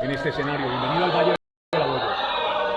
en este escenario. Bienvenido al Valle de la Boya.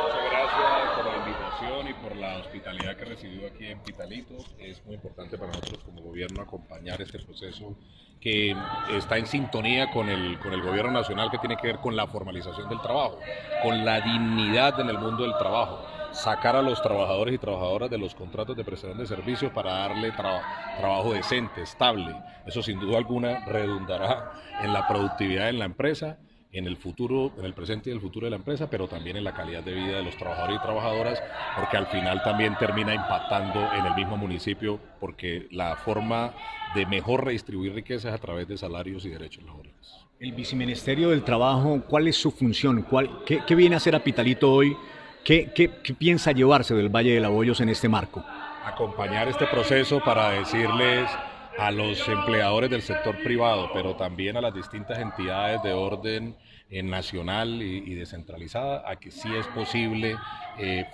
Muchas gracias por la invitación y por la hospitalidad que recibió aquí en Pitalito. Es muy importante para nosotros como gobierno acompañar este proceso que está en sintonía con el gobierno nacional, que tiene que ver con la formalización del trabajo, con la dignidad en el mundo del trabajo, sacar a los trabajadores y trabajadoras de los contratos de prestación de servicios para darle trabajo decente, estable. Eso sin duda alguna redundará en la productividad en la empresa, en el futuro, en el presente y el futuro de la empresa, pero también en la calidad de vida de los trabajadores y trabajadoras, porque al final también termina impactando en el mismo municipio, porque la forma de mejor redistribuir riquezas es a través de salarios y derechos laborales. El Viceministerio del Trabajo, ¿cuál es su función? ¿Qué viene a hacer a Pitalito hoy? ¿Qué piensa llevarse del Valle de la Bollos en este marco? Acompañar este proceso para decirles a los empleadores del sector privado, pero también a las distintas entidades de orden nacional y descentralizada, a que sí es posible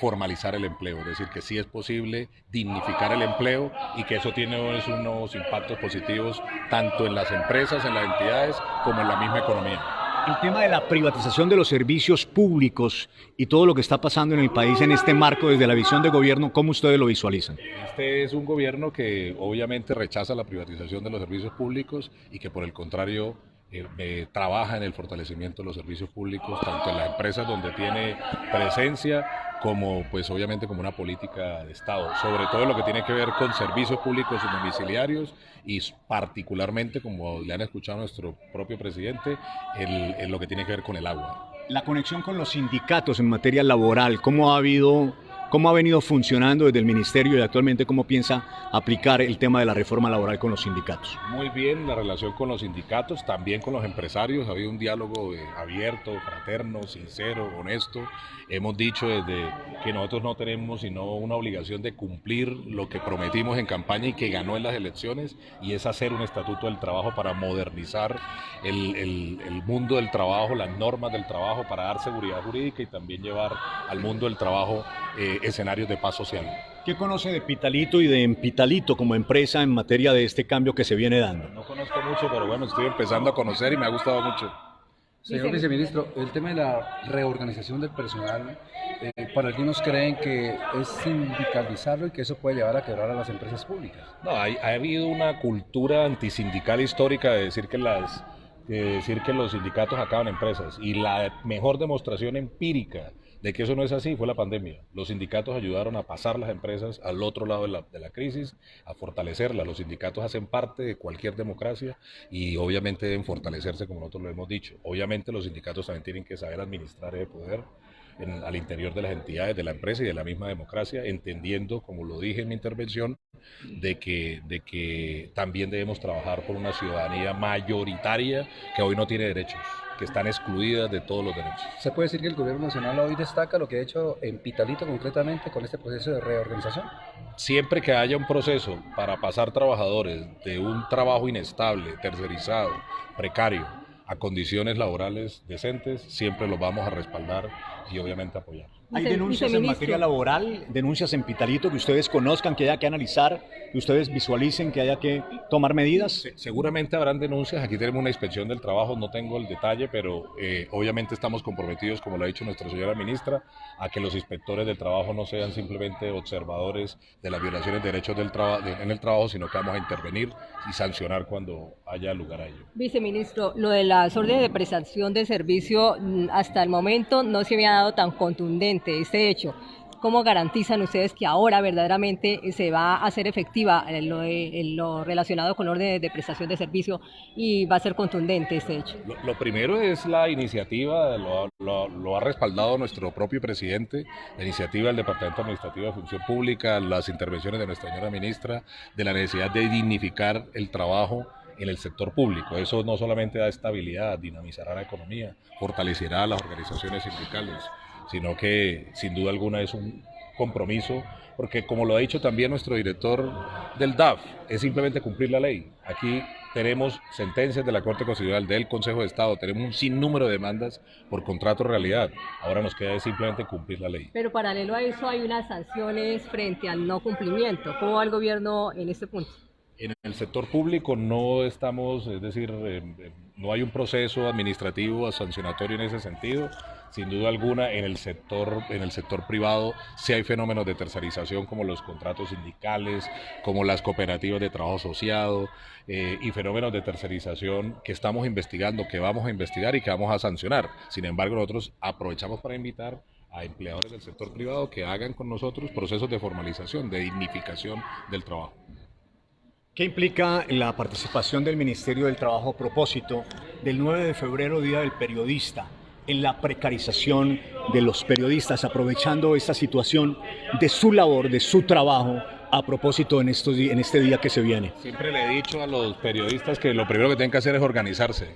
formalizar el empleo, es decir, que sí es posible dignificar el empleo y que eso tiene unos impactos positivos tanto en las empresas, en las entidades, como en la misma economía. El tema de la privatización de los servicios públicos y todo lo que está pasando en el país en este marco desde la visión de gobierno, ¿cómo ustedes lo visualizan? Este es un gobierno que obviamente rechaza la privatización de los servicios públicos y que por el contrario trabaja en el fortalecimiento de los servicios públicos, tanto en las empresas donde tiene presencia, como pues obviamente como una política de Estado, sobre todo lo que tiene que ver con servicios públicos domiciliarios y particularmente, como le han escuchado a nuestro propio presidente, en lo que tiene que ver con el agua. La conexión con los sindicatos en materia laboral, ¿cómo ha venido funcionando desde el ministerio y actualmente cómo piensa aplicar el tema de la reforma laboral con los sindicatos? Muy bien la relación con los sindicatos, también con los empresarios. Ha habido un diálogo abierto, fraterno, sincero, honesto. Hemos dicho desde que nosotros no tenemos sino una obligación de cumplir lo que prometimos en campaña y que ganó en las elecciones, y es hacer un estatuto del trabajo para modernizar el mundo del trabajo, las normas del trabajo, para dar seguridad jurídica y también llevar al mundo del trabajo escenarios de paz social. ¿Qué conoce de Pitalito y de Empitalito como empresa en materia de este cambio que se viene dando? No conozco mucho, pero bueno, estoy empezando a conocer y me ha gustado mucho. Señor viceministro, el tema de la reorganización del personal, para algunos creen que es sindicalizarlo y que eso puede llevar a quebrar a las empresas públicas. No, ha habido una cultura antisindical histórica de decir que los sindicatos acaban empresas, y la mejor demostración empírica de que eso no es así fue la pandemia. Los sindicatos ayudaron a pasar las empresas al otro lado de la crisis, a fortalecerlas. Los sindicatos hacen parte de cualquier democracia y obviamente deben fortalecerse, como nosotros lo hemos dicho. Obviamente los sindicatos también tienen que saber administrar ese poder al interior de las entidades, de la empresa y de la misma democracia, entendiendo, como lo dije en mi intervención, de que también debemos trabajar por una ciudadanía mayoritaria que hoy no tiene derechos, que están excluidas de todos los derechos. ¿Se puede decir que el gobierno nacional hoy destaca lo que ha hecho en Pitalito concretamente con este proceso de reorganización? Siempre que haya un proceso para pasar trabajadores de un trabajo inestable, tercerizado, precario, a condiciones laborales decentes, siempre los vamos a respaldar y obviamente apoyar. ¿Hay denuncias en materia laboral, denuncias en Pitalito que ustedes conozcan, que haya que analizar, que ustedes visualicen, que haya que tomar medidas? Seguramente habrán denuncias. Aquí tenemos una inspección del trabajo, no tengo el detalle, pero obviamente estamos comprometidos, como lo ha dicho nuestra señora ministra, a que los inspectores del trabajo no sean simplemente observadores de las violaciones de derechos en el trabajo, sino que vamos a intervenir y sancionar cuando haya lugar a ello. Viceministro, lo de las órdenes de prestación de servicio hasta el momento no se había dado tan contundente este hecho. ¿Cómo garantizan ustedes que ahora verdaderamente se va a hacer efectiva lo relacionado con órdenes de prestación de servicio y va a ser contundente este hecho? Lo primero es la iniciativa, lo ha respaldado nuestro propio presidente, la iniciativa del Departamento Administrativo de Función Pública, las intervenciones de nuestra señora ministra, de la necesidad de dignificar el trabajo en el sector público. Eso no solamente da estabilidad, dinamizará la economía, fortalecerá a las organizaciones sindicales, sino que sin duda alguna es un compromiso, porque como lo ha dicho también nuestro director del DAF, es simplemente cumplir la ley. Aquí tenemos sentencias de la Corte Constitucional, del Consejo de Estado, tenemos un sinnúmero de demandas por contrato realidad. Ahora nos queda simplemente cumplir la ley. Pero paralelo a eso hay unas sanciones frente al no cumplimiento. ¿Cómo va el gobierno en este punto? En el sector público no estamos, es decir, no hay un proceso administrativo o sancionatorio en ese sentido. Sin duda alguna, en el sector privado sí hay fenómenos de tercerización como los contratos sindicales, como las cooperativas de trabajo asociado y fenómenos de tercerización que estamos investigando, que vamos a investigar y que vamos a sancionar. Sin embargo, nosotros aprovechamos para invitar a empleadores del sector privado que hagan con nosotros procesos de formalización, de dignificación del trabajo. ¿Qué implica la participación del Ministerio del Trabajo a propósito del 9 de febrero, Día del Periodista, en la precarización de los periodistas, aprovechando esta situación de su labor, de su trabajo, a propósito en este día que se viene? Siempre le he dicho a los periodistas que lo primero que tienen que hacer es organizarse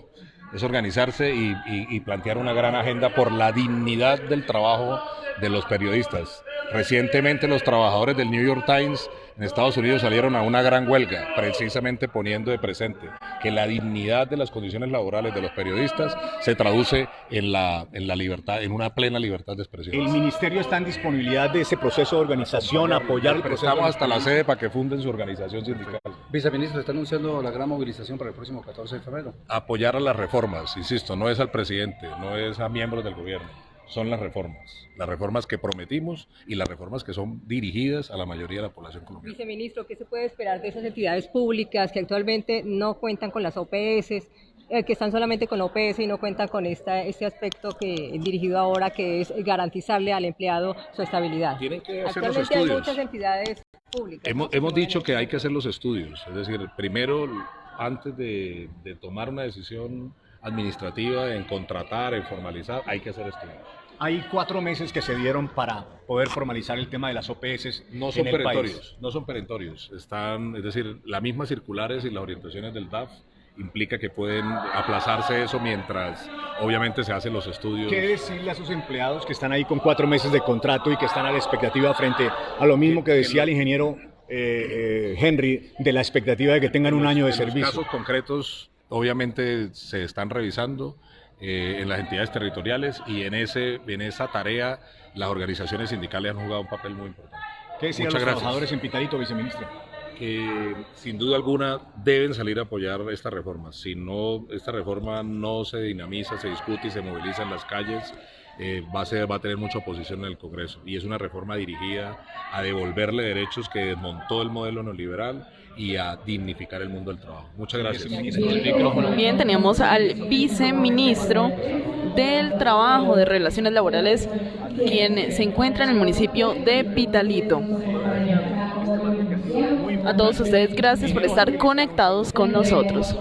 y plantear una gran agenda por la dignidad del trabajo de los periodistas. Recientemente los trabajadores del New York Times en Estados Unidos salieron a una gran huelga, precisamente poniendo de presente que la dignidad de las condiciones laborales de los periodistas se traduce en la libertad, en una plena libertad de expresión. ¿El Ministerio está en disponibilidad de ese proceso de organización, apoyar el proceso? Estamos hasta la sede para que funden su organización sindical. Viceministro, está anunciando la gran movilización para el próximo 14 de febrero. Apoyar a las reformas, insisto, no es al presidente, no es a miembros del gobierno. Son las reformas que prometimos y las reformas que son dirigidas a la mayoría de la población colombiana. Viceministro, ¿qué se puede esperar de esas entidades públicas que actualmente no cuentan con las OPS, que están solamente con OPS y no cuentan con este aspecto dirigido ahora, que es garantizarle al empleado su estabilidad? Tienen que hacer los Actualmente hay estudios. muchas entidades públicas. Hemos dicho que hay que hacer los estudios, es decir, primero, antes de tomar una decisión administrativa, en contratar, en formalizar, hay que hacer estudios. Hay 4 meses que se dieron para poder formalizar el tema de las OPS No son en el país. perentorios, no son perentorios. Es decir, las mismas circulares y las orientaciones del DAF implica que pueden aplazarse eso mientras obviamente se hacen los estudios. ¿Qué decirle a esos empleados que están ahí con 4 meses de contrato y que están a la expectativa frente a lo mismo que decía el ingeniero Henry, de la expectativa de que tengan un año de servicio? Los casos concretos obviamente se están revisando en las entidades territoriales y en esa tarea las organizaciones sindicales han jugado un papel muy importante. ¿Qué decían los trabajadores en Pitalito, viceministro? Que sin duda alguna deben salir a apoyar esta reforma. Si no, esta reforma no se dinamiza, se discute y se moviliza en las calles, va a tener mucha oposición en el Congreso. Y es una reforma dirigida a devolverle derechos que desmontó el modelo neoliberal y a dignificar el mundo del trabajo. Muchas gracias. Bien, teníamos al viceministro del Trabajo, de Relaciones Laborales, quien se encuentra en el municipio de Pitalito. A todos ustedes, gracias por estar conectados con nosotros.